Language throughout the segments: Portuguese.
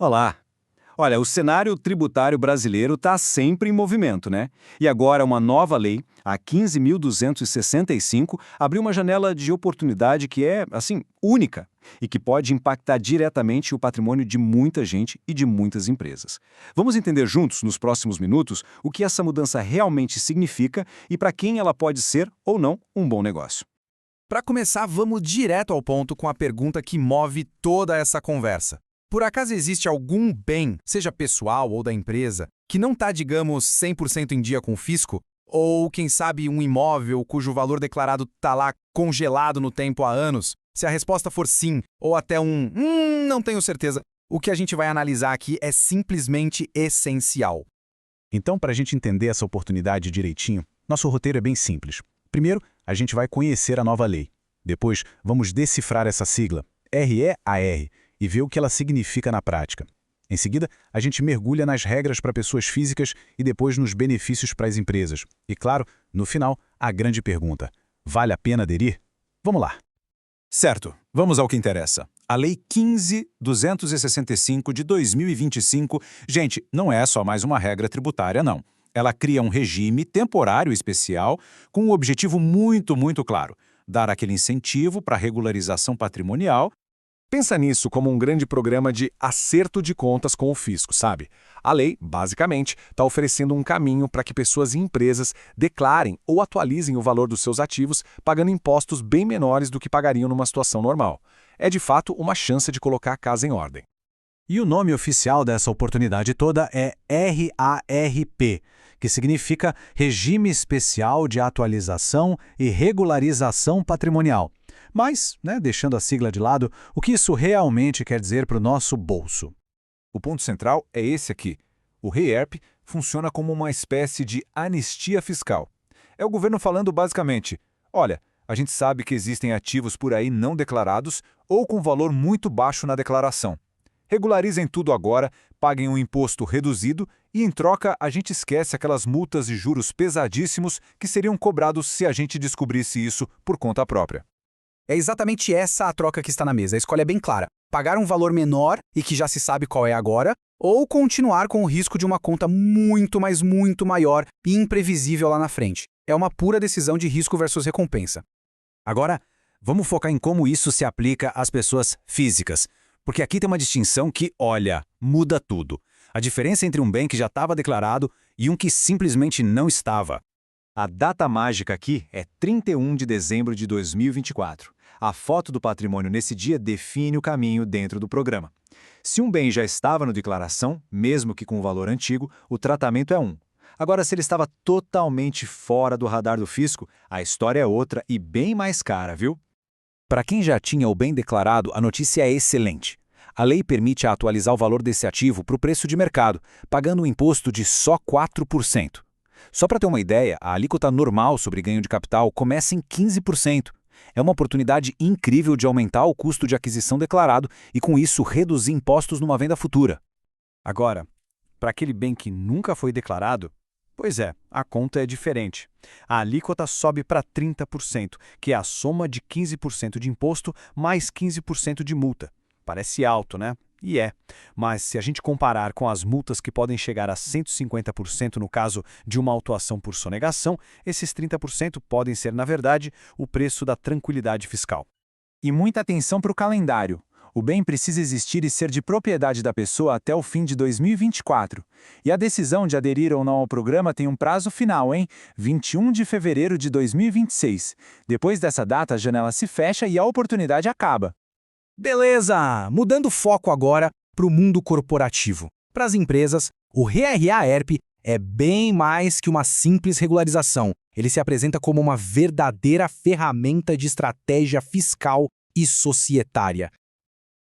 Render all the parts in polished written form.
Olá! Olha, o cenário tributário brasileiro está sempre em movimento, né? E agora uma nova lei, a 15.265, abriu uma janela de oportunidade que é, assim, única e que pode impactar diretamente o patrimônio de muita gente e de muitas empresas. Vamos entender juntos, nos próximos minutos, o que essa mudança realmente significa e para quem ela pode ser ou não um bom negócio. Para começar, vamos direto ao ponto com a pergunta que move toda essa conversa. Por acaso existe algum bem, seja pessoal ou da empresa, que não está, digamos, 100% em dia com o fisco? Ou, quem sabe, um imóvel cujo valor declarado está lá congelado no tempo há anos? Se a resposta for sim, ou até não tenho certeza, o que a gente vai analisar aqui é simplesmente essencial. Então, para a gente entender essa oportunidade direitinho, nosso roteiro é bem simples. Primeiro, a gente vai conhecer a nova lei. Depois, vamos decifrar essa sigla, REAR, e ver o que ela significa na prática. Em seguida, a gente mergulha nas regras para pessoas físicas e depois nos benefícios para as empresas. E claro, no final, a grande pergunta: vale a pena aderir? Vamos lá! Certo, vamos ao que interessa. A Lei 15.265 de 2025, gente, não é só mais uma regra tributária, não. Ela cria um regime temporário especial com um objetivo muito claro: dar aquele incentivo para a regularização patrimonial. Pensa nisso como um grande programa de acerto de contas com o fisco, sabe? A lei, basicamente, está oferecendo um caminho para que pessoas e empresas declarem ou atualizem o valor dos seus ativos, pagando impostos bem menores do que pagariam numa situação normal. É, de fato, uma chance de colocar a casa em ordem. E o nome oficial dessa oportunidade toda é RARP, que significa Regime Especial de Atualização e Regularização Patrimonial. Mas, deixando a sigla de lado, o que isso realmente quer dizer para o nosso bolso? O ponto central é esse aqui. O REARP funciona como uma espécie de anistia fiscal. É o governo falando basicamente: olha, a gente sabe que existem ativos por aí não declarados ou com valor muito baixo na declaração. Regularizem tudo agora, paguem um imposto reduzido e, em troca, a gente esquece aquelas multas e juros pesadíssimos que seriam cobrados se a gente descobrisse isso por conta própria. É exatamente essa a troca que está na mesa. A escolha é bem clara: pagar um valor menor e que já se sabe qual é agora, ou continuar com o risco de uma conta muito maior e imprevisível lá na frente. É uma pura decisão de risco versus recompensa. Agora, vamos focar em como isso se aplica às pessoas físicas. Porque aqui tem uma distinção que, olha, muda tudo. A diferença entre um bem que já estava declarado e um que simplesmente não estava. A data mágica aqui é 31 de dezembro de 2024. A foto do patrimônio nesse dia define o caminho dentro do programa. Se um bem já estava na declaração, mesmo que com um valor antigo, o tratamento é um. Agora, se ele estava totalmente fora do radar do fisco, a história é outra e bem mais cara, viu? Para quem já tinha o bem declarado, a notícia é excelente. A lei permite atualizar o valor desse ativo para o preço de mercado, pagando um imposto de só 4%. Só para ter uma ideia, a alíquota normal sobre ganho de capital começa em 15%. É uma oportunidade incrível de aumentar o custo de aquisição declarado e, com isso, reduzir impostos numa venda futura. Agora, para aquele bem que nunca foi declarado, pois é, a conta é diferente. A alíquota sobe para 30%, que é a soma de 15% de imposto mais 15% de multa. Parece alto, né? E é. Mas se a gente comparar com as multas que podem chegar a 150% no caso de uma autuação por sonegação, esses 30% podem ser, na verdade, o preço da tranquilidade fiscal. E muita atenção para o calendário. O bem precisa existir e ser de propriedade da pessoa até o fim de 2024. E a decisão de aderir ou não ao programa tem um prazo final, hein? 21 de fevereiro de 2026. Depois dessa data, a janela se fecha e a oportunidade acaba. Beleza! Mudando o foco agora para o mundo corporativo. Para as empresas, o REARP é bem mais que uma simples regularização. Ele se apresenta como uma verdadeira ferramenta de estratégia fiscal e societária.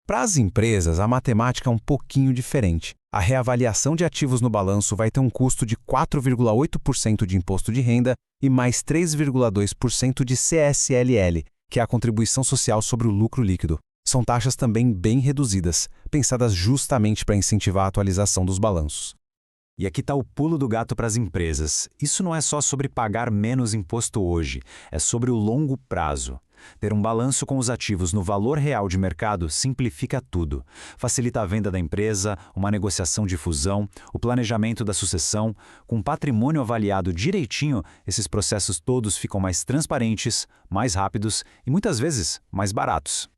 Para as empresas, a matemática é um pouquinho diferente. A reavaliação de ativos no balanço vai ter um custo de 4,8% de imposto de renda e mais 3,2% de CSLL, que é a contribuição social sobre o lucro líquido. São taxas também bem reduzidas, pensadas justamente para incentivar a atualização dos balanços. E aqui está o pulo do gato para as empresas. Isso não é só sobre pagar menos imposto hoje, é sobre o longo prazo. Ter um balanço com os ativos no valor real de mercado simplifica tudo. Facilita a venda da empresa, uma negociação de fusão, o planejamento da sucessão. Com patrimônio avaliado direitinho, esses processos todos ficam mais transparentes, mais rápidos e muitas vezes mais baratos.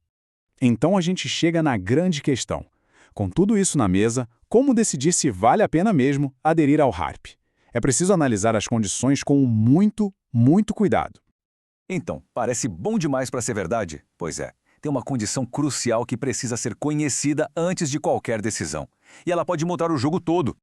Então a gente chega na grande questão. Com tudo isso na mesa, como decidir se vale a pena mesmo aderir ao HARP? É preciso analisar as condições com muito cuidado. Então, parece bom demais para ser verdade? Pois é, tem uma condição crucial que precisa ser conhecida antes de qualquer decisão. E ela pode mudar o jogo todo.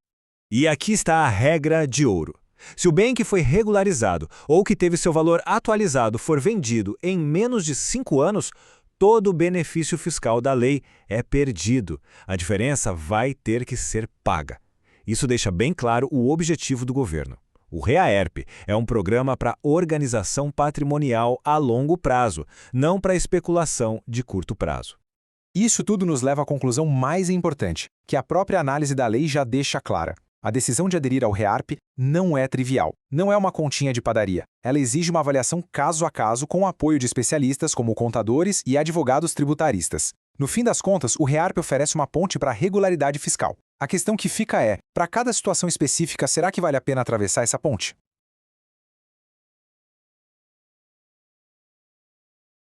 E aqui está a regra de ouro. Se o bem que foi regularizado ou que teve seu valor atualizado for vendido em menos de 5 anos, todo o benefício fiscal da lei é perdido. A diferença vai ter que ser paga. Isso deixa bem claro o objetivo do governo. O REAERP é um programa para organização patrimonial a longo prazo, não para especulação de curto prazo. Isso tudo nos leva à conclusão mais importante, que a própria análise da lei já deixa clara. A decisão de aderir ao REARP não é trivial. Não é uma continha de padaria. Ela exige uma avaliação caso a caso com o apoio de especialistas como contadores e advogados tributaristas. No fim das contas, o REARP oferece uma ponte para a regularidade fiscal. A questão que fica é, para cada situação específica, será que vale a pena atravessar essa ponte?